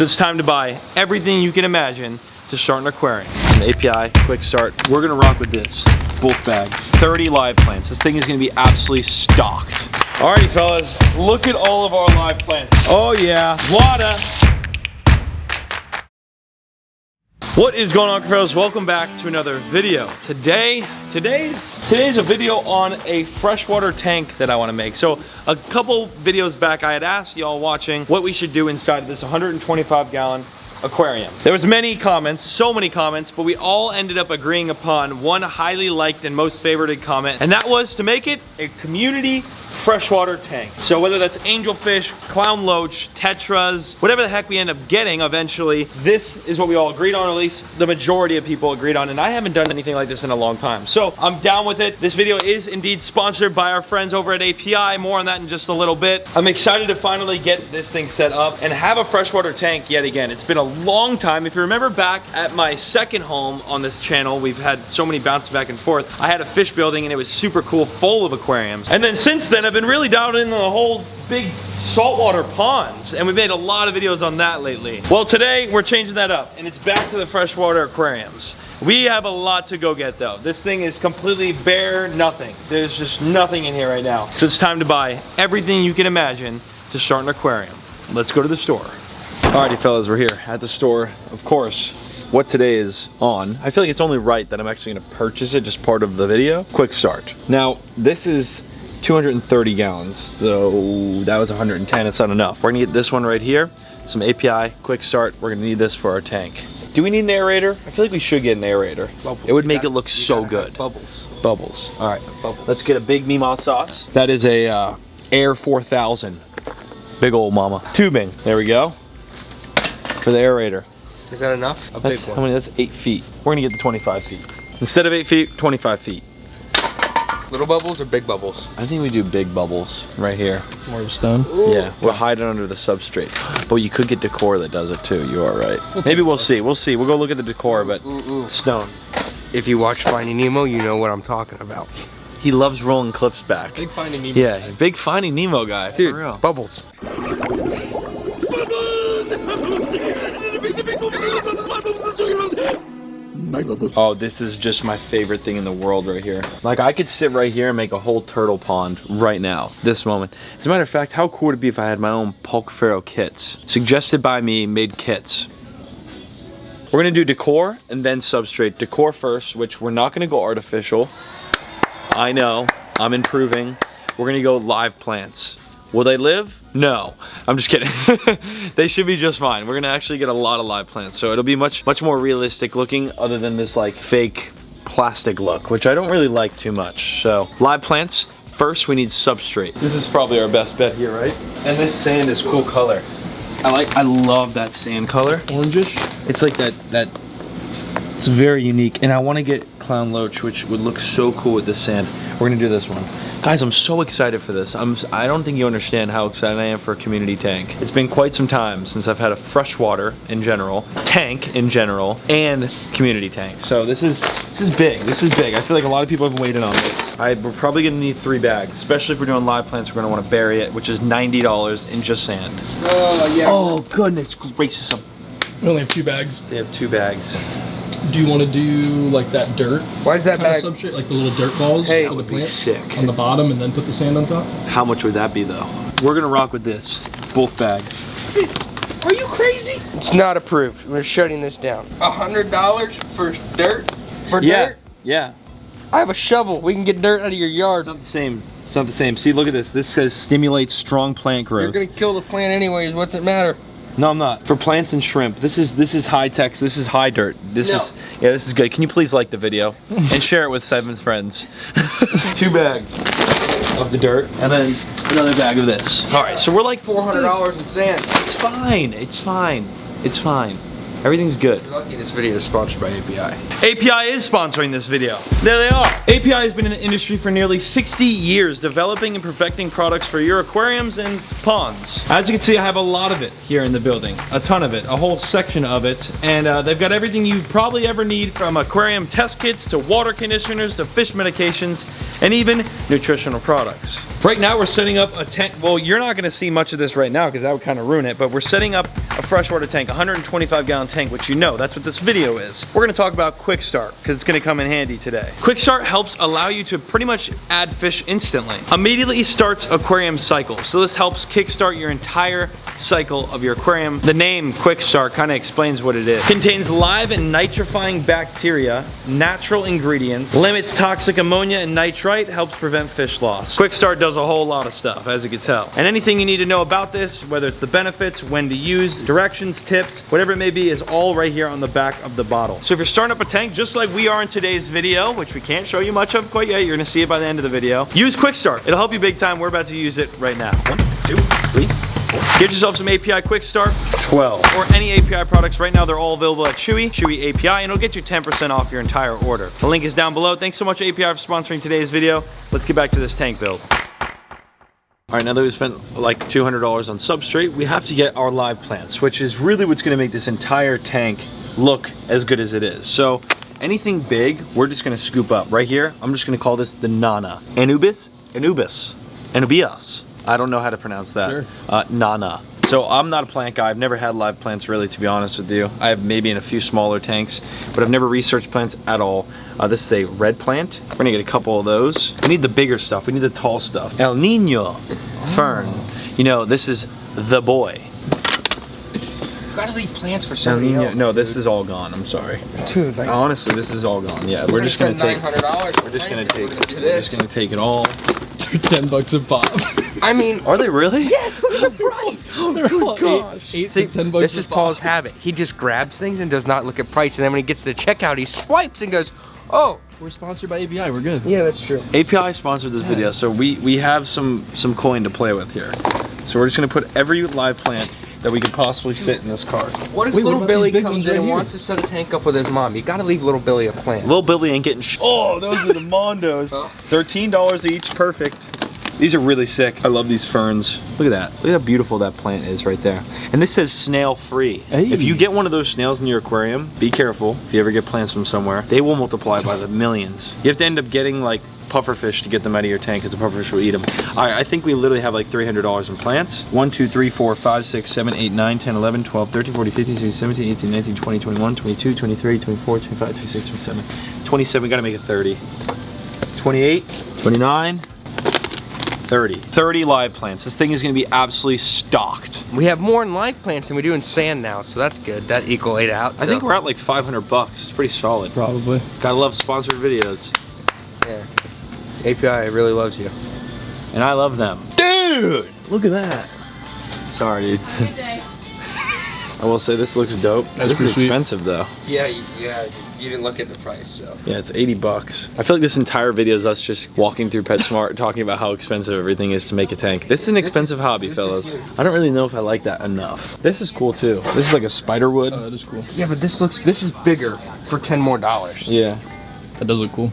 So it's time to buy everything you can imagine to start an aquarium. An API, quick start. We're gonna rock with this. Bulk bags, 30 live plants. This thing is gonna be absolutely stocked. Alrighty fellas, look at all of our live plants. Oh yeah, water. What is going on, Cuffaros? Welcome back to another video. Today's a video on a freshwater tank that I want to make. So a couple videos back, I had asked y'all watching what we should do inside of this 125-gallon aquarium. There was many comments, so many comments, but we all ended up agreeing upon one highly liked and most favorited comment, and that was to make it a community freshwater tank. So whether that's angelfish, clown loach, tetras, whatever the heck we end up getting eventually, this is what we all agreed on, or at least the majority of people agreed on, and I haven't done anything like this in a long time. So I'm down with it. This video is indeed sponsored by our friends over at API. More on that in just a little bit. I'm excited to finally get this thing set up and have a freshwater tank yet again. It's been a long time. If you remember back at my second home on this channel, we've had so many bounces back and forth. I had a fish building and it was super cool, full of aquariums. And then since then, I've been really down in the whole big saltwater ponds, and we've made a lot of videos on that lately. Well, today we're changing that up, and it's back to the freshwater aquariums. We have a lot to go get though. This thing is completely bare, nothing. There's just nothing in here right now. So it's time to buy everything you can imagine to start an aquarium. Let's go to the store. Alrighty fellas, we're here at the store. Of course, what today is on, I feel like it's only right that I'm actually gonna purchase it, just part of the video. Quick start. Now, this is 230 gallons, so that was 110, it's not enough. We're gonna get this one right here, some API, quick start. We're gonna need this for our tank. Do we need an aerator? I feel like we should get an aerator. Bubbles. It would make it look so good. Bubbles. Bubbles, all right. Bubbles. Let's get a big Meemaw sauce. That is a Air 4000, big old mama. Tubing, there we go, for the aerator. Is that enough? Big one. How many, that's 8 feet. We're gonna get the 25 feet. Instead of 8 feet, 25 feet. Little bubbles or big bubbles? I think we do big bubbles right here. More of stone? Ooh. Yeah, we'll hide it under the substrate. But you could get decor that does it too, you are right. Maybe we'll see, we'll see. We'll go look at the decor, but stone. If you watch Finding Nemo, you know what I'm talking about. He loves rolling clips back. Big Finding Nemo guy. Yeah, big Finding Nemo guy, dude, for real. Bubbles. Oh, this is just my favorite thing in the world right here. Like, I could sit right here and make a whole turtle pond right now, this moment. As a matter of fact, how cool would it be if I had my own Cuffaro kits? Suggested by me, made kits. We're gonna do decor and then substrate. Decor first, which we're not gonna go artificial. I know, I'm improving. We're gonna go live plants. Will they live? No, I'm just kidding. They should be just fine. We're gonna actually get a lot of live plants, so it'll be much more realistic looking, other than this like fake plastic look, which I don't really like too much. So live plants, first we need substrate. This is probably our best bet here, right? And this sand is cool color. I love that sand color. Orangish. It's like that, it's very unique. And I wanna get clown loach, which would look so cool with this sand. We're gonna do this one. Guys, I'm so excited for this. I don't think you understand how excited I am for a community tank. It's been quite some time since I've had a freshwater in general, tank in general, and community tank. So this is big. This is big. I feel like a lot of people have waited on this. We're probably gonna need 3 bags, especially if we're doing live plants. We're gonna want to bury it, which is $90 in just sand. Yeah. Oh goodness gracious! We only have 2 bags. They have 2 bags. Do you want to do like that dirt? Why is that bag? Substrate, like the little dirt balls for the plant sick. On the bottom, and then put the sand on top? How much would that be though? We're gonna rock with this, both bags. Are you crazy? It's not approved. We're shutting this down. $100 for dirt? For dirt? Yeah. I have a shovel. We can get dirt out of your yard. It's not the same. It's not the same. See, look at this. This says stimulates strong plant growth. You're gonna kill the plant anyways. What's it matter? No, I'm not. For plants and shrimp, this is high tech. This is high dirt. This is good. Can you please like the video and share it with 7 friends? 2 bags of the dirt and then another bag of this. All right, so we're like $400 in sand. It's fine. It's fine. It's fine. Everything's good. You're lucky this video is sponsored by API. API is sponsoring this video. There they are. API has been in the industry for nearly 60 years, developing and perfecting products for your aquariums and ponds. As you can see, I have a lot of it here in the building. A ton of it, a whole section of it. And they've got everything you probably ever need, from aquarium test kits to water conditioners to fish medications and even nutritional products. Right now we're setting up a tank. Well, you're not gonna see much of this right now because that would kind of ruin it, but we're setting up a freshwater tank, 125 gallon tank, which you know, that's what this video is. We're gonna talk about Quick Start, because it's gonna come in handy today. Quick Start helps allow you to pretty much add fish instantly. Immediately starts aquarium cycle. So this helps kickstart your entire cycle of your aquarium. The name Quick Start kind of explains what it is. Contains live and nitrifying bacteria, natural ingredients, limits toxic ammonia and nitrite, helps prevent fish loss. Quick Start does a whole lot of stuff, as you can tell. And anything you need to know about this, whether it's the benefits, when to use, directions, tips, whatever it may be, is all right here on the back of the bottle. So if you're starting up a tank, just like we are in today's video, which we can't show you much of quite yet, you're gonna see it by the end of the video, use Quick Start. It'll help you big time. We're about to use it right now. 1, 2, 3, 4. Get yourself some API Quick Start, 12. Or any API products. Right now they're all available at Chewy API, and it'll get you 10% off your entire order. The link is down below. Thanks so much API for sponsoring today's video. Let's get back to this tank build. All right, now that we've spent like $200 on substrate, we have to get our live plants, which is really what's gonna make this entire tank look as good as it is. So anything big, we're just gonna scoop up. Right here, I'm just gonna call this the Nana. Anubias. I don't know how to pronounce that. Sure. Nana. So I'm not a plant guy. I've never had live plants really, to be honest with you. I have maybe in a few smaller tanks, but I've never researched plants at all. This is a red plant. We're gonna get a couple of those. We need the bigger stuff. We need the tall stuff. El Nino fern. You know, this is the boy. You gotta leave plants for somebody else. No, this is all gone. I'm sorry. Dude, like, honestly, this is all gone. Yeah, we're just gonna take. $900. We're just gonna take it all. They're $10 a pop. I mean, are they really? Yes, look at the price. Oh, good gosh. 8 See, to $10 this is a pop. Paul's habit. He just grabs things and does not look at price, and then when he gets to the checkout, he swipes and goes, oh. We're sponsored by API, we're good. Yeah, that's true. API sponsored this video, so we have some coin to play with here. So we're just gonna put every live plant that we could possibly fit in this cart. What if little Billy comes in and wants to set a tank up with his mom? You gotta leave little Billy a plant. Little Billy ain't getting oh, those are the Mondos. $13 each, perfect. These are really sick. I love these ferns. Look at that. Look at how beautiful that plant is right there. And this says snail free. Hey. If you get one of those snails in your aquarium, be careful if you ever get plants from somewhere. They will multiply by the millions. You have to end up getting like pufferfish to get them out of your tank because the pufferfish will eat them. All right, I think we literally have like $300 in plants. 1, 2, 3, 4, 5, 6, 7, 8, 9, 10, 11, 12, 13, 14, 15, 16, 17, 18, 19, 20, 21, 22, 23, 24, 25, 26, 27, 27. We gotta make it 30. 28, 29, 30 live plants. This thing is gonna be absolutely stocked. We have more in live plants than we do in sand now, so that's good. That equaled out. I think we're at like $500. It's pretty solid. Probably. Gotta love sponsored videos. Yeah. API really loves you. And I love them. Dude! Look at that. Sorry, dude. Good day. I will say this looks dope. This is expensive though. Yeah, you didn't look at the price, so. Yeah, it's 80 bucks. I feel like this entire video is us just walking through PetSmart talking about how expensive everything is to make a tank. This is an expensive hobby, fellas. I don't really know if I like that enough. This is cool too. This is like a spider wood. Oh, that is cool. Yeah, but this is bigger for $10 more. Yeah. That does look cool.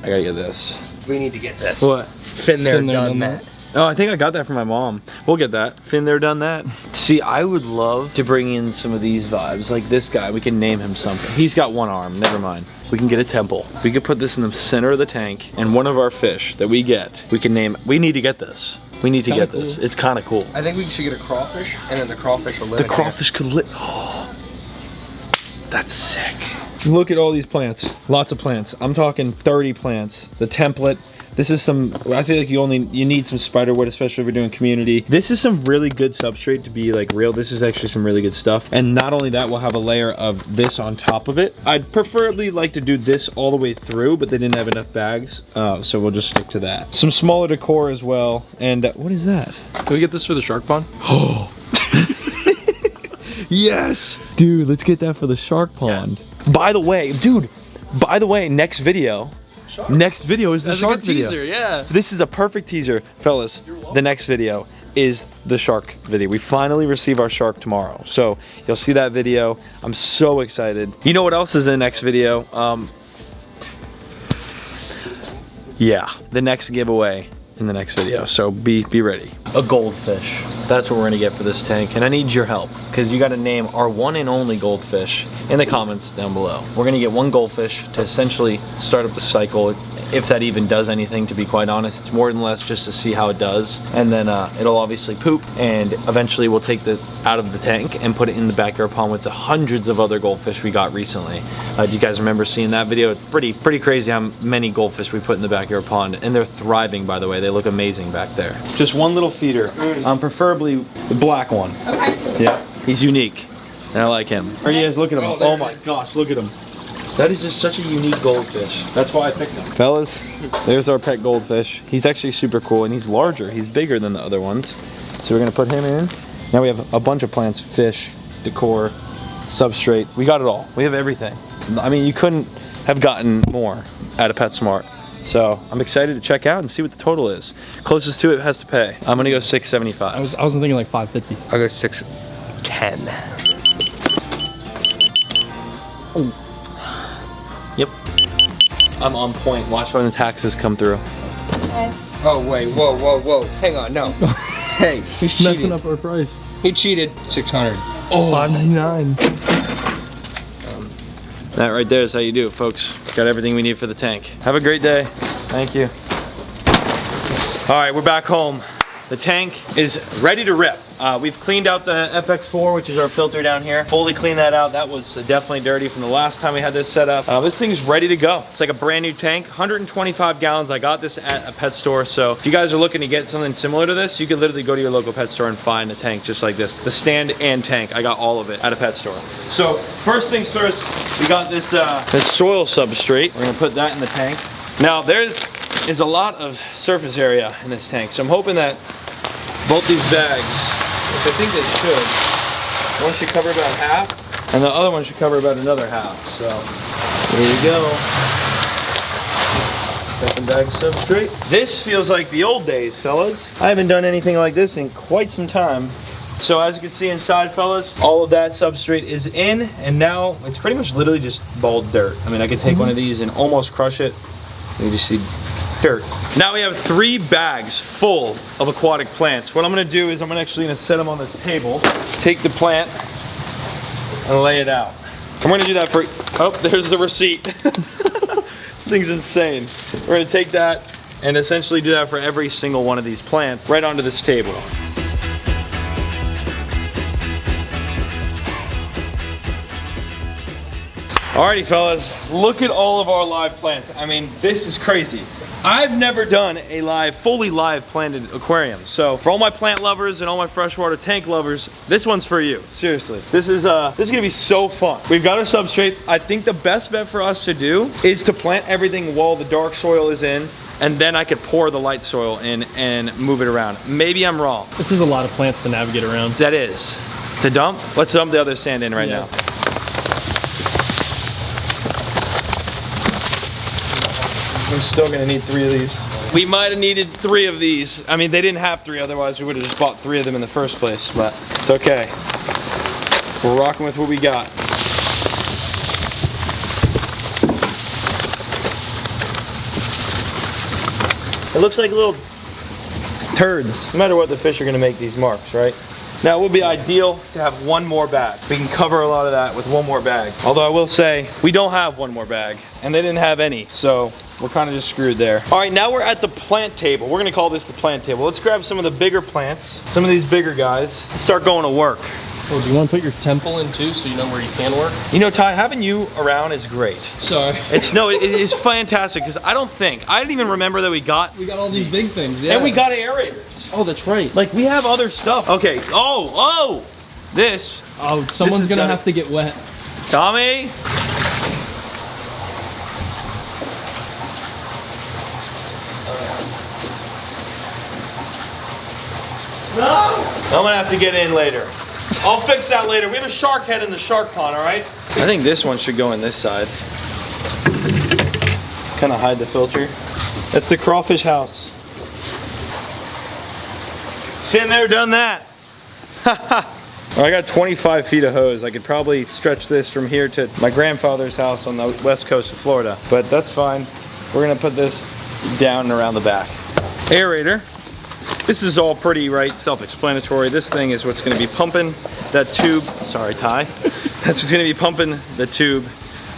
I gotta get this. We need to get this. What? Fin there, done that. Oh, I think I got that from my mom. We'll get that. Fin there, done that. See, I would love to bring in some of these vibes. Like this guy, we can name him something. He's got one arm, never mind. We can get a temple. We could put this in the center of the tank, and one of our fish that we get, we can name, we need to get this. We need to get this. It's kind of cool. I think we should get a crawfish, and then the crawfish will live The crawfish could live. Oh, that's sick. Look at all these plants. Lots of plants. I'm talking 30 plants. The template. This is some, I feel like you need some spider wood, especially if you're doing community. This is some really good substrate to be like real. This is actually some really good stuff. And not only that, we'll have a layer of this on top of it. I'd preferably like to do this all the way through, but they didn't have enough bags. So we'll just stick to that. Some smaller decor as well. And what is that? Can we get this for the shark pond? Oh. Yes. Dude, let's get that for the shark pond. Yes. By the way, dude, next video. Next video is the shark video. Teaser, yeah. This is a perfect teaser, fellas. The next video is the shark video. We finally receive our shark tomorrow. So you'll see that video. I'm so excited. You know what else is in the next video? Yeah, the next giveaway in the next video. So be ready. A goldfish. That's what we're gonna get for this tank. And I need your help because you gotta name our one and only goldfish in the comments down below. We're gonna get one goldfish to essentially start up the cycle. if that even does anything, to be quite honest. It's more than less just to see how it does. And then it'll obviously poop, and eventually we'll take it out of the tank and put it in the backyard pond with the hundreds of other goldfish we got recently. Do you guys remember seeing that video? It's pretty crazy how many goldfish we put in the backyard pond, and they're thriving, by the way. They look amazing back there. Just one little feeder, preferably the black one. Okay. Yeah, he's unique, and I like him. Or you guys, look at him. Oh my gosh, look at him. That is just such a unique goldfish. That's why I picked him. Fellas, there's our pet goldfish. He's actually super cool, and he's larger. He's bigger than the other ones. So we're gonna put him in. Now we have a bunch of plants, fish, decor, substrate. We got it all. We have everything. I mean, you couldn't have gotten more at a PetSmart. So I'm excited to check out and see what the total is. Closest to it has to pay. I'm gonna go $6.75. I was thinking like $5.50. I'll go $6.10. Oh. Yep. I'm on point. Watch when the taxes come through. Okay. Oh wait, whoa. Hang on, no. Hey, he's cheated. Messing up our price. He cheated. 600. Oh, $5.99. That right there is how you do it, folks. Got everything we need for the tank. Have a great day. Thank you. All right, we're back home. The tank is ready to rip. We've cleaned out the FX4, which is our filter down here. Fully cleaned that out. That was definitely dirty from the last time we had this set up. This thing's ready to go. It's like a brand new tank, 125 gallons. I got this at a pet store. So if you guys are looking to get something similar to this, you could literally go to your local pet store and find a tank just like this. The stand and tank, I got all of it at a pet store. So first things first, we got this, this soil substrate. We're gonna put that in the tank. Now there is a lot of surface area in this tank. So I'm hoping that both these bags, which I think they should, one should cover about half, and the other one should cover about another half. So, here we go. Second bag of substrate. This feels like the old days, fellas. I haven't done anything like this in quite some time. So as you can see inside, fellas, all of that substrate is in, and now it's pretty much literally just bald dirt. I mean, I could take one of these and almost crush it. You just see dirt. Now we have 3 bags full of aquatic plants. What I'm gonna do is I'm actually gonna set them on this table, take the plant, and lay it out. I'm gonna do that for, oh, there's the receipt. This thing's insane. We're gonna take that and essentially do that for every single one of these plants right onto this table. Alrighty fellas, look at all of our live plants. I mean, this is crazy. I've never done a fully live planted aquarium. So for all my plant lovers and all my freshwater tank lovers, this one's for you. Seriously, this is gonna be so fun. We've got our substrate. I think the best bet for us to do is to plant everything while the dark soil is in, and then I could pour the light soil in and move it around. Maybe I'm wrong. This is a lot of plants to navigate around. That is. To dump? Let's dump the other sand in right now. I'm still gonna need 3 of these. We might have needed 3 of these. I mean, they didn't have 3, otherwise we would have just bought 3 of them in the first place, but it's okay. We're rocking with what we got. It looks like little turds. No matter what, the fish are gonna make these marks, right? Now, it would be ideal to have 1 more bag. We can cover a lot of that with 1 more bag. Although I will say, we don't have 1 more bag, and they didn't have any, so we're kind of just screwed there. All right, now we're at the plant table. We're gonna call this the plant table. Let's grab some of the bigger plants, some of these bigger guys, and start going to work. Oh, do you want to put your temple in too, so you know where you can work? You know, Ty, having you around is great. Sorry. It is fantastic, because I didn't even remember that we got all these big things, yeah. And we got aerators. Oh, that's right. Like, we have other stuff. Okay, this. Oh, someone's gonna have to get wet. Tommy? No! I'm gonna have to get in later. I'll fix that later. We have a shark head in the shark pond, all right? I think this one should go in this side. Kind of hide the filter. That's the crawfish house. Been there, done that. I got 25 feet of hose. I could probably stretch this from here to my grandfather's house on the west coast of Florida, but that's fine. We're gonna put this down and around the back. Aerator. This is all pretty, right, self-explanatory. This thing is what's gonna be pumping that tube. Sorry, Ty. That's what's gonna be pumping the tube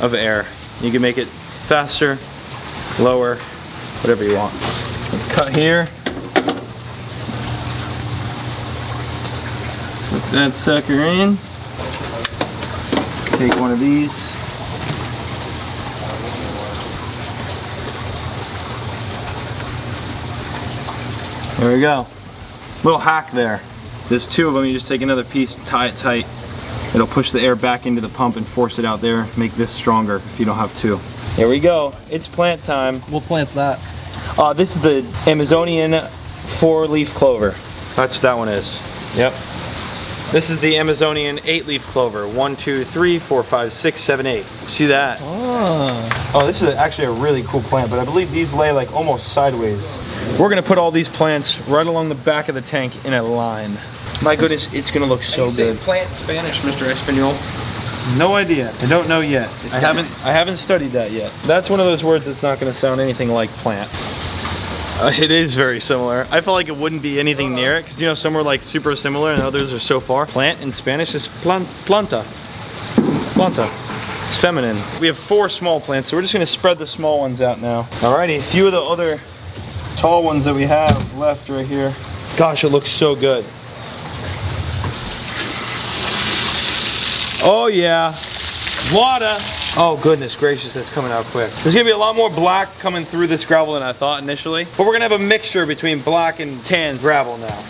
of air. You can make it faster, lower, whatever you want. Cut here. Put that sucker in. Take one of these. There we go. Little hack there. There's two of them, you just take another piece, tie it tight. It'll push the air back into the pump and force it out there. Make this stronger if you don't have two. Here we go. It's plant time. What plant's that? This is the Amazonian 4-leaf clover. That's what that one is. Yep. This is the Amazonian 8-leaf clover. 1, 2, 3, 4, 5, 6, 7, 8. See that? Oh, this is actually a really cool plant, but I believe these lay like almost sideways. We're gonna put all these plants right along the back of the tank in a line. My goodness, it's gonna look so good. Plant in Spanish, Mr. Espanol. No idea. I don't know yet. I haven't studied that yet. That's one of those words that's not gonna sound anything like plant. It is very similar. I felt like it wouldn't be anything near it because you know some are like super similar and others are so far. Plant in Spanish is planta. Planta. It's feminine. We have 4 small plants, so we're just gonna spread the small ones out now. Alrighty, a few of the other tall ones that we have left right here. Gosh, it looks so good. Oh yeah, water. Oh goodness gracious, that's coming out quick. There's gonna be a lot more black coming through this gravel than I thought initially, but we're gonna have a mixture between black and tan gravel now.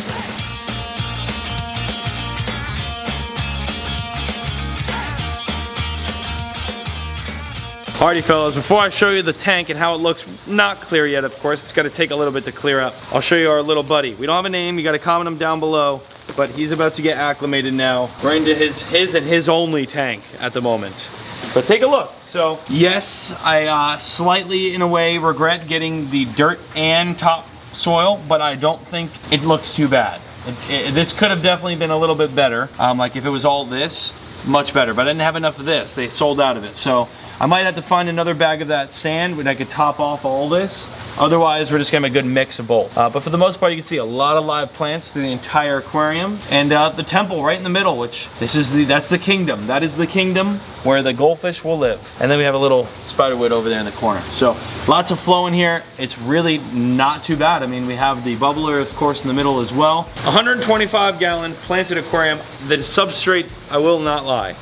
Alrighty fellas, before I show you the tank and how it looks, not clear yet of course, it's gotta take a little bit to clear up. I'll show you our little buddy. We don't have a name, you gotta comment him down below, but he's about to get acclimated now. Right into his and his only tank at the moment. But take a look. So yes, I slightly in a way regret getting the dirt and top soil, but I don't think it looks too bad. This could have definitely been a little bit better. Like if it was all this, much better, but I didn't have enough of this. They sold out of it. So I might have to find another bag of that sand where I could top off all this. Otherwise, we're just gonna have a good mix of both. But for the most part, you can see a lot of live plants through the entire aquarium. And the temple right in the middle, which that's the kingdom. That is the kingdom where the goldfish will live. And then we have a little spiderwood over there in the corner. So lots of flow in here. It's really not too bad. I mean, we have the bubbler, of course, in the middle as well. 125 gallon planted aquarium. The substrate, I will not lie,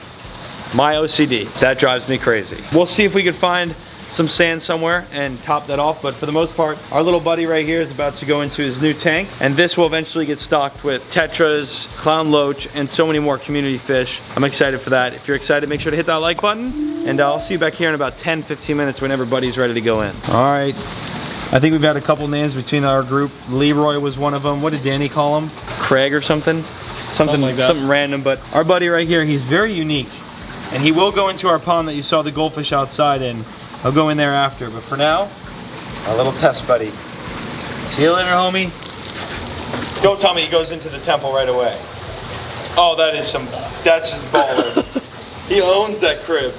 my OCD, that drives me crazy. We'll see if we can find some sand somewhere and top that off, but for the most part, our little buddy right here is about to go into his new tank, and this will eventually get stocked with tetras, clown loach, and so many more community fish. I'm excited for that. If you're excited, make sure to hit that like button, and I'll see you back here in about 10-15 minutes when everybody's ready to go in. All right, I think we've got a couple names between our group. Leroy was one of them. What did Danny call him? Craig or something? Something like that. Something random, but our buddy right here, he's very unique. And he will go into our pond that you saw the goldfish outside in. I'll go in there after, but for now, our little test buddy. See you later, homie. Don't tell me he goes into the temple right away. Oh, that's just baller. He owns that crib.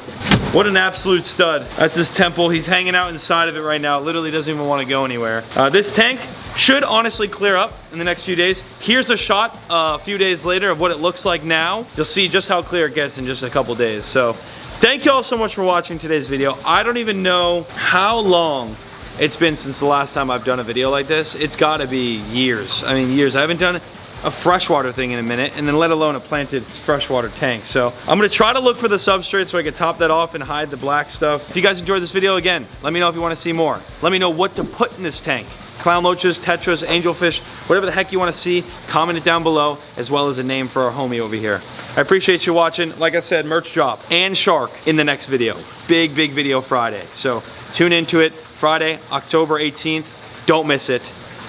What an absolute stud. That's his temple. He's hanging out inside of it right now. Literally doesn't even want to go anywhere. This tank should honestly clear up in the next few days. Here's a shot a few days later of what it looks like now. You'll see just how clear it gets in just a couple days. So thank you all so much for watching today's video. I don't even know how long it's been since the last time I've done a video like this. It's gotta be years. I mean, years. I haven't done a freshwater thing in a minute, and then let alone a planted freshwater tank. So I'm gonna try to look for the substrate so I can top that off and hide the black stuff. If you guys enjoyed this video, again, let me know if you wanna see more. Let me know what to put in this tank. Clown loaches, tetras, angelfish, whatever the heck you wanna see, comment it down below, as well as a name for our homie over here. I appreciate you watching. Like I said, merch drop and shark in the next video. Big video Friday. So tune into it Friday, October 18th. Don't miss it.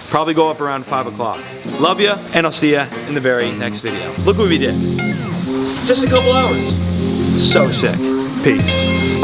Probably go up around 5 o'clock. Love ya, and I'll see ya in the very next video. Look what we did. Just a couple hours. So sick. Peace.